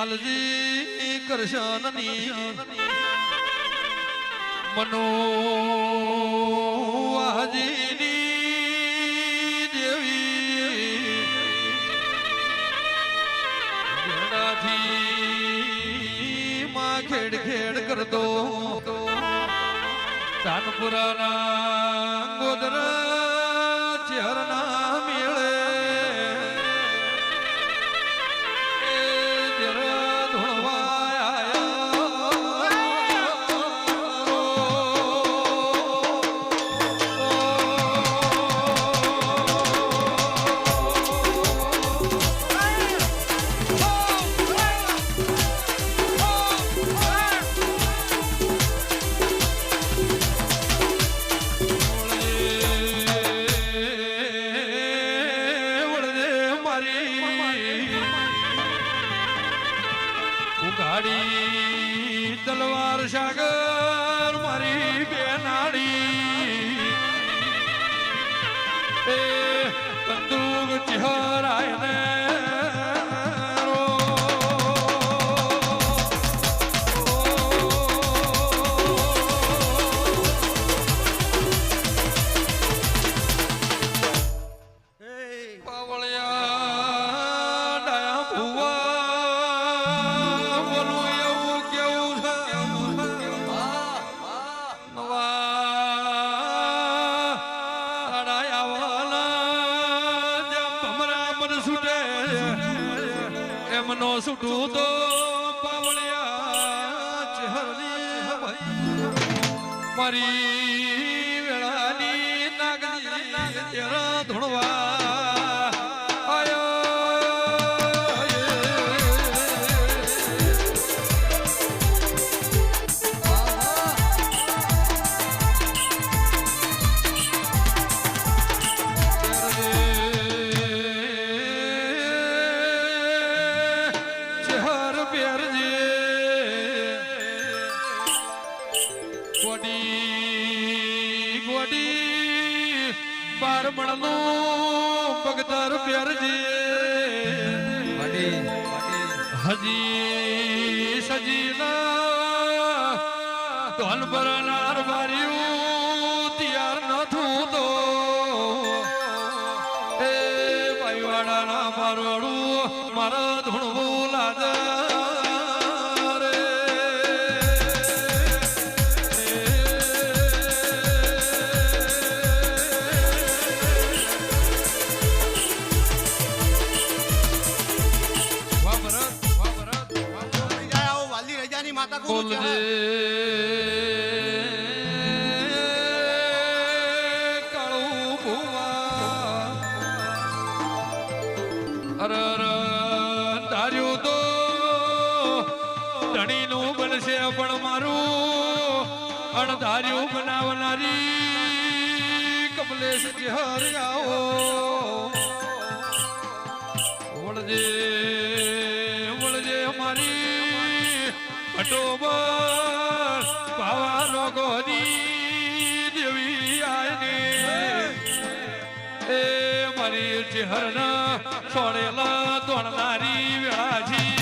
વલજી કરશનની મનો વાહજીની દેવી જેનાથી માં ખેડ ખેડ કરતો તાનપુરાના ગોદરા ચેહરના મેળે તલવાર સાગર મારી બેનાડી એ બંદૂક ચહેરાય ને એમનો સુટું તો પાવળિયા ચહેરની મારી વેળાની નાગજી તેરા ધોણવા પગદર પ્યારજે હજી સજીના ધોન ભરનાર બાર્યું તૈયાર ન થયું તો એ ભાઈવાડાના મારોડું મારા ધૂણવું લાજા બોલજે કાળું ભુવા અરે ધાર્યું તો ધણીનું બનશે પણ મારું અણધાર્યું બનાવનારી કમલેશ ચહેર આવો વળજે વળજે મારી અટોબર પાવા રોગોની દેવી આયની એ મારી ચહેરના છોડેલા દોડનારી વેળાજી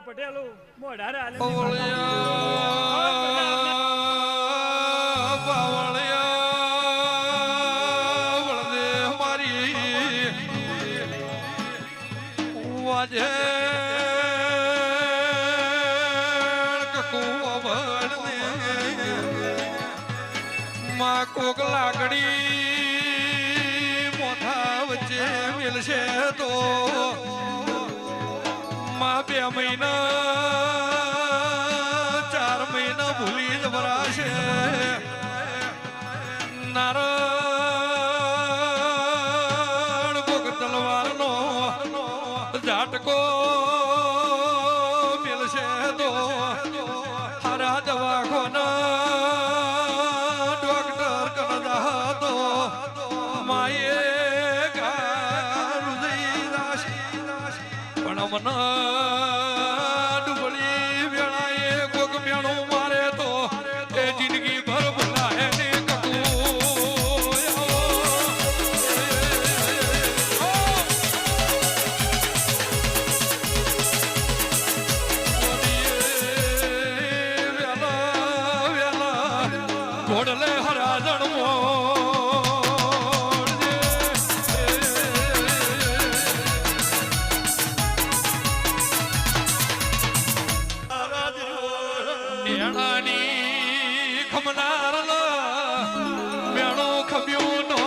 પટેલો મોઢારે હાલે વાજે માં કોક લાકડી મોથા વચ્ચે મિલશે તો માં 2 મહિના 4 મહિના ભૂલી જ ભરાશે નારણ કોક તલવારનો ઝાટકો મિલશે તો હારા દવાખાના ડુબળી વેળાએ કોક મેણું મારે તો એ જિંદગી ભર ભૂલાય ને કકુ વેલા ઘોડલે હરાજણ ખમનાર મેણો ખમ્યું નો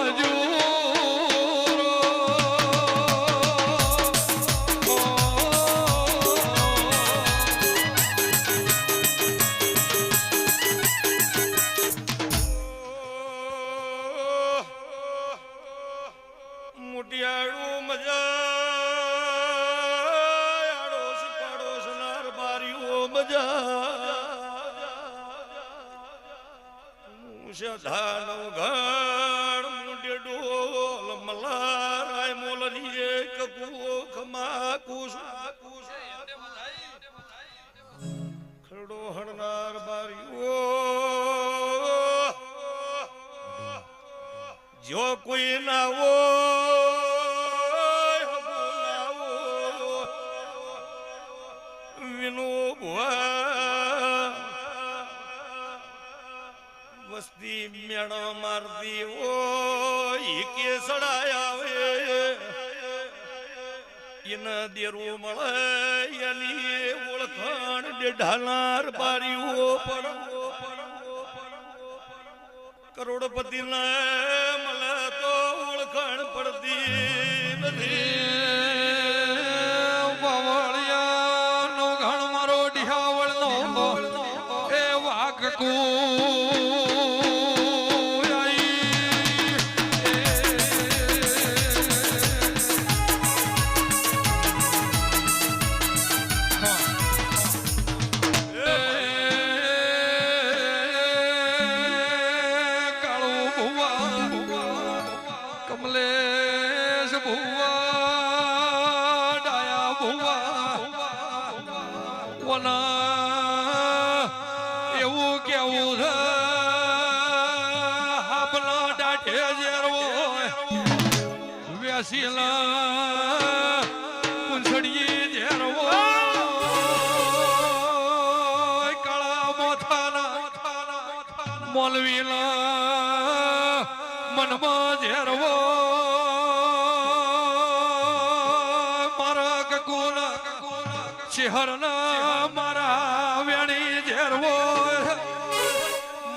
મોટિયાળું મજા આડોશ પાડોશ નાર બારીઓ મજા ધાનો ઘણ મુંડે ડોલ મલારાય મોલની કકુ ખમા કુસ ખરડો હણનાર બારીઓ જો કોઈ ના વિનો ભુવા વસ્તી મેણો મારતી હોય કે સડાયા એના દેરું મળે એની ઓળખાણ ઢાલાર બારીઓ પણ કરોડપતિ મળે તો ઓળખાણ પડતી નથી નો ઘણ મારો ઢિયાવળ નો એ વાઘકુ કમલેશ ભુવા ડાયા ભુવા એવું કેવું છે આપના ડાઢે જેરવો વેસીલા પૂંછડી જેરવો કાળા મોથાના મોલવીલા મનમાં જેરવો મારા કકુના શહેરના મારા વેણી જેરવો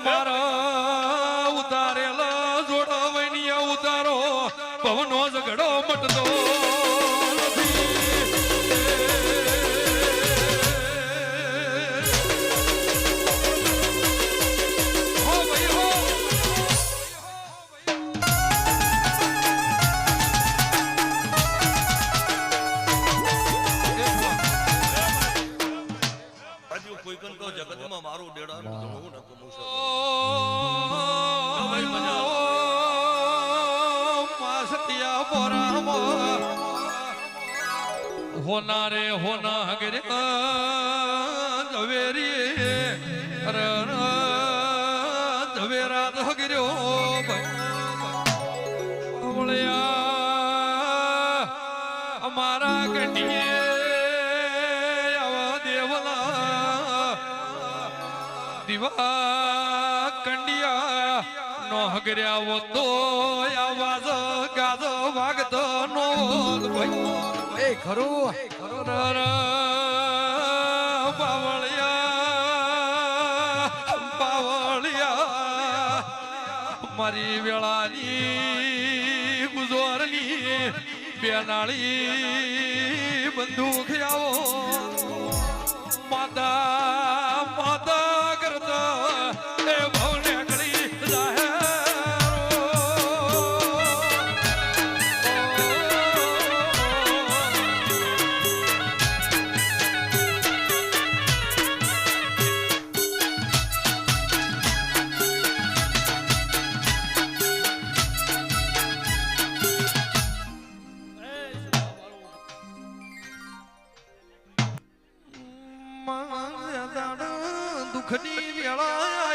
મારા ઉતારેલા જોડાવની ઉતારો પવનો ઝઘડો મટતો જગતમાં મારું ડેડાનું ધણું ન કમું છું માસતિયા પોરામાં હોના રે હોના ગરે ઝવેરી ઝવેરા ધગર્યો અમારા કંઠીએ આવા દીવા કંડિયા નો હગર્યા વો તો આવાજ ગાજો વાગતો નો ભાઈ એ ખરું બાવળિયા મારી વેળાની ગુજોરની બેનાળી બંદૂક આવો માતા માતા કરતા એ ભવને કરી દુઃખની વેળા